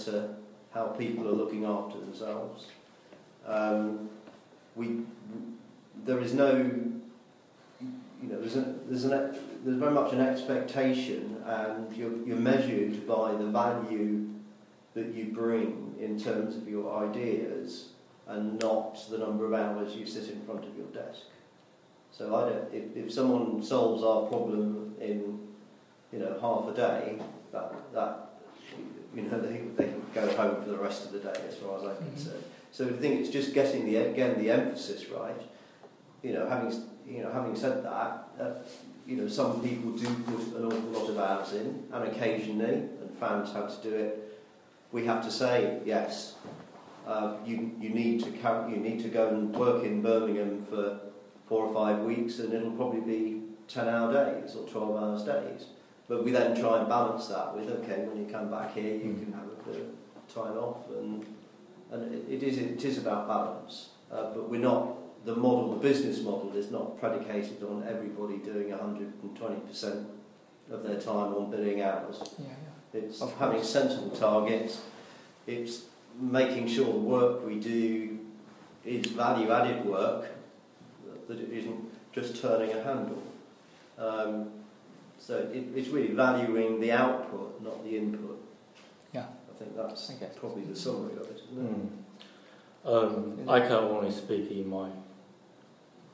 to how people are looking after themselves. There is no, there's very much an expectation, and you're measured by the value that you bring in terms of your ideas, and not the number of hours you sit in front of your desk. So if someone solves our problem in half a day, they can go home for the rest of the day, as far as I'm concerned. So I think it's just getting the emphasis right. Having said that, some people do put an awful lot of hours in, and occasionally, and fans have to do it, we have to say yes. You need to go and work in Birmingham for 4 or 5 weeks, and it'll probably be 10-hour days or 12 hours days. But we then try and balance that with, okay, when you come back here, you can have a bit of time off, and it is about balance. But we're not, the business model is not predicated on everybody doing 120% of their time on billing hours. It's having sensible targets. It's making sure the work we do is value-added work, that it isn't just turning a handle. So it's really valuing the output, not the input. Yeah, I think that's probably the summary of it, isn't it? I can only speak on my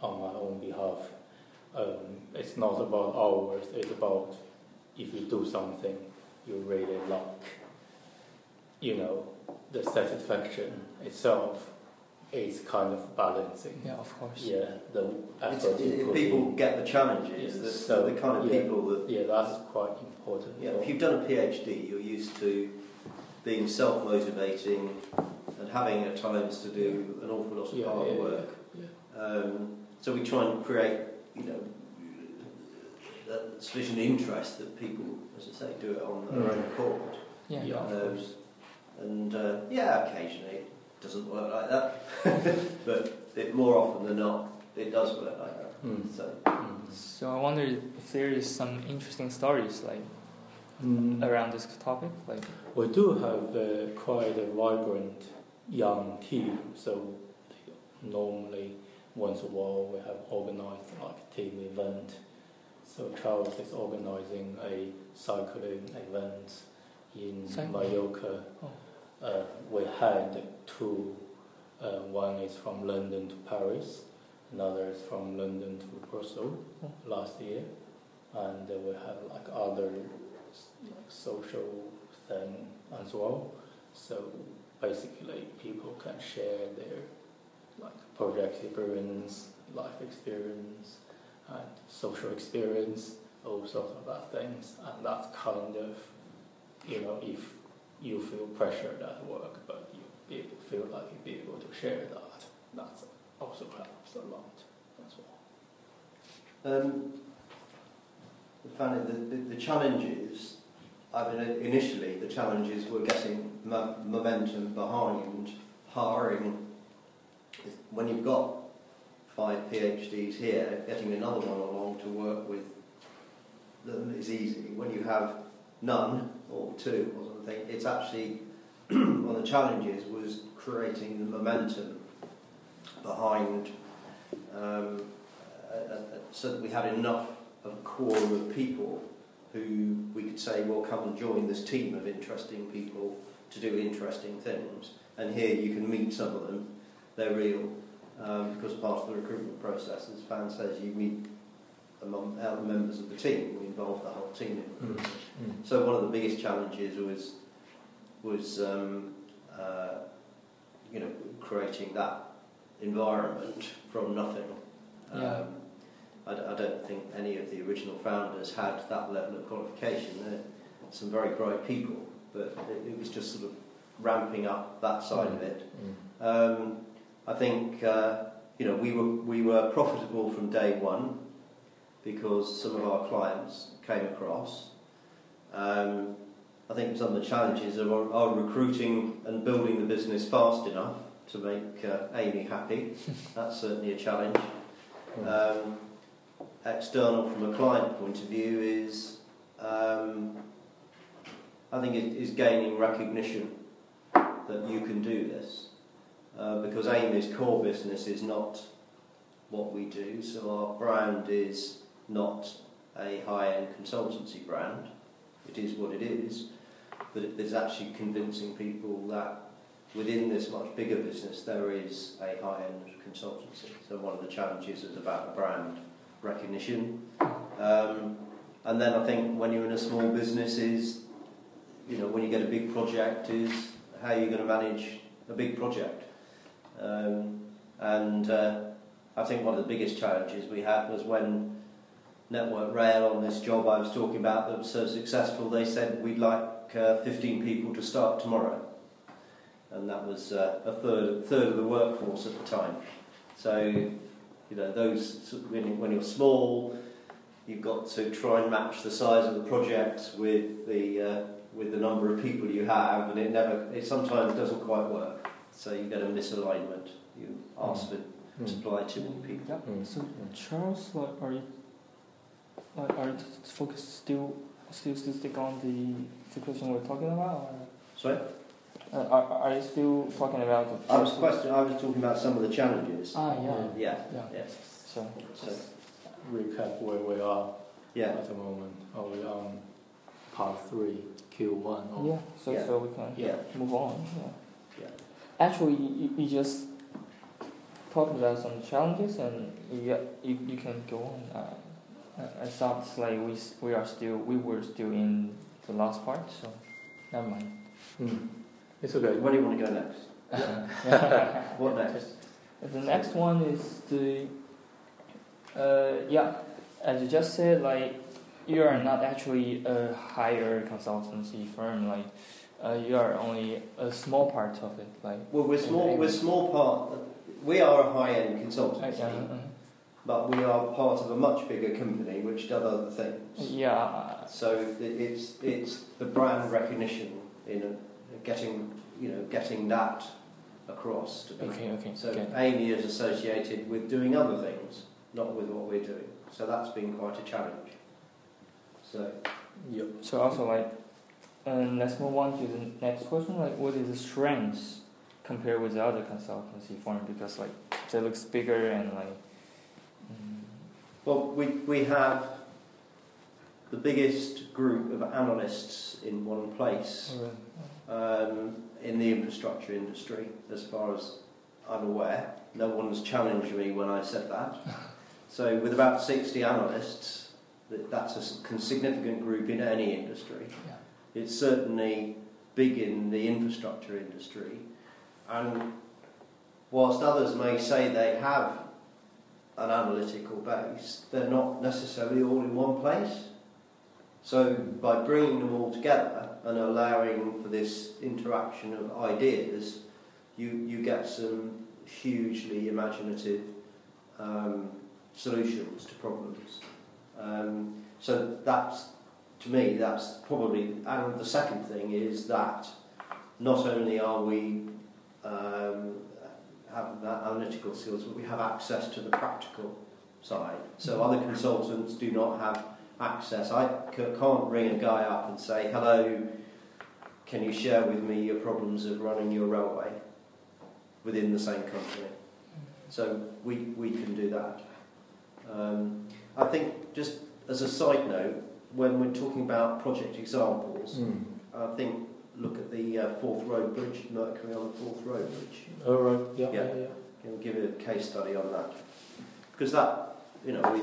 own behalf. It's not about hours. It's about if you do something you really like. The satisfaction itself is kind of balancing. Yeah, of course. Yeah, if people get the challenges, the kind of people that... Yeah, that's quite important. Yeah, if you've done a PhD, you're used to being self-motivating and having at times to do an awful lot of hard work. Yeah. So we try and create, sufficient interest that people, as I say, do it on their own accord. Yeah, of course. And occasionally it doesn't work like that, but more often than not, it does work like that. So I wonder if there is some interesting stories around this topic. We do have quite a vibrant young team. So normally once a while we have organized a team event. So Charles is organizing a cycling event in Mallorca. We had 2. One is from London to Paris, another is from London to Brussels last year, and we have other social thing as well. So basically, people can share their project experience, life experience, and social experience, all sorts of that things, and that's kind of if you feel pressured at work, but you feel like you'll be able to share that also helps a lot as well. The challenges, initially the challenges were getting momentum behind hiring. When you've got 5 PhDs here, getting another one along to work with them is easy. When you have none, or 2 or something, it's actually one of the challenges was creating the momentum behind, so that we had enough of a quorum of people who we could say, well, come and join this team of interesting people to do interesting things, and here you can meet some of them, they're real, because part of the recruitment process, as Fan says, you meet among other members of the team. We involve the whole team in recruitment. So one of the biggest challenges was creating that environment from nothing. I don't think any of the original founders had that level of qualification. They're some very bright people, but it was just sort of ramping up that side of it. I think we were profitable from day one, because some of our clients came across. I think some of the challenges are recruiting and building the business fast enough to make Amy happy. That's certainly a challenge. External from a client point of view is I think it is gaining recognition that you can do this, because Amy's core business is not what we do, so our brand is not a high-end consultancy brand. It is what it is, but it is actually convincing people that within this much bigger business there is a high-end consultancy. So one of the challenges is about the brand recognition. And then I think when you're in a small business is, when you get a big project, is how you're going to manage a big project. I think one of the biggest challenges we had was when Network Rail, on this job I was talking about that was so successful, they said we'd like 15 people to start tomorrow. And that was a third of the workforce at the time. So, those when you're small, you've got to try and match the size of the project with the number of people you have, and it sometimes doesn't quite work. So you get a misalignment. You ask for supply too many people. Yeah. So Charles, are you focused still stick on the question we're talking about? Or? Sorry? Are you still talking about the... I was talking about some of the challenges. Yeah. So recap where we are at the moment. Are we on part 3, Q1? Yeah, so we can move on. Yeah. Actually, you just talked about some challenges, and you can go on. I thought like we were still in the last part, so never mind. It's okay. Where do you want to go next? What next? The next one is as you just said, like you are not actually a higher consultancy firm, like you are only a small part of it. Like we're small part. We are a high-end consultancy, but we are part of a much bigger company which does other things. Yeah. So it's the brand recognition in getting that across to people. Okay. So Amy is associated with doing other things, not with what we're doing. So that's been quite a challenge. So. Yep. So also let's move on to the next question. Like, what is the strengths compared with the other consultancy firm? Because like they looks bigger and like. Well, we have the biggest group of analysts in one place in the infrastructure industry, as far as I'm aware. No one's challenged me when I said that. So with about 60 analysts, that's a significant group in any industry. Yeah. It's certainly big in the infrastructure industry. And whilst others may say they have an analytical base, they're not necessarily all in one place. So by bringing them all together and allowing for this interaction of ideas, you get some hugely imaginative solutions to problems. So that's, to me, that's probably, and the second thing is that not only are we have that analytical skills, but we have access to the practical side. So other consultants do not have access. I can't ring a guy up and say, hello, can you share with me your problems of running your railway within the same company? So we can do that. I think, just as a side note, when we're talking about project examples, I think look at the Forth Road Bridge, Mercury on the Forth Road Bridge. Oh, right. Yeah. Can give a case study on that, because that,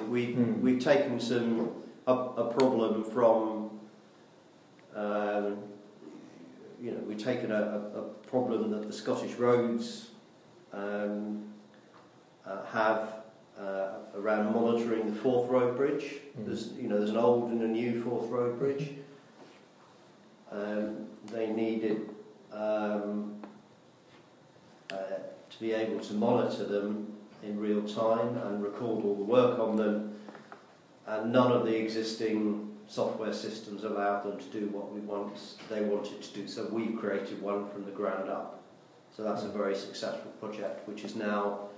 we've taken a problem from, we've taken a problem that the Scottish Roads have around monitoring the Forth Road Bridge. There's an old and a new Forth Road Bridge. They needed to be able to monitor them in real time and record all the work on them, and none of the existing software systems allowed them to do what they wanted to do, so we created one from the ground up. So that's a very successful project, which is now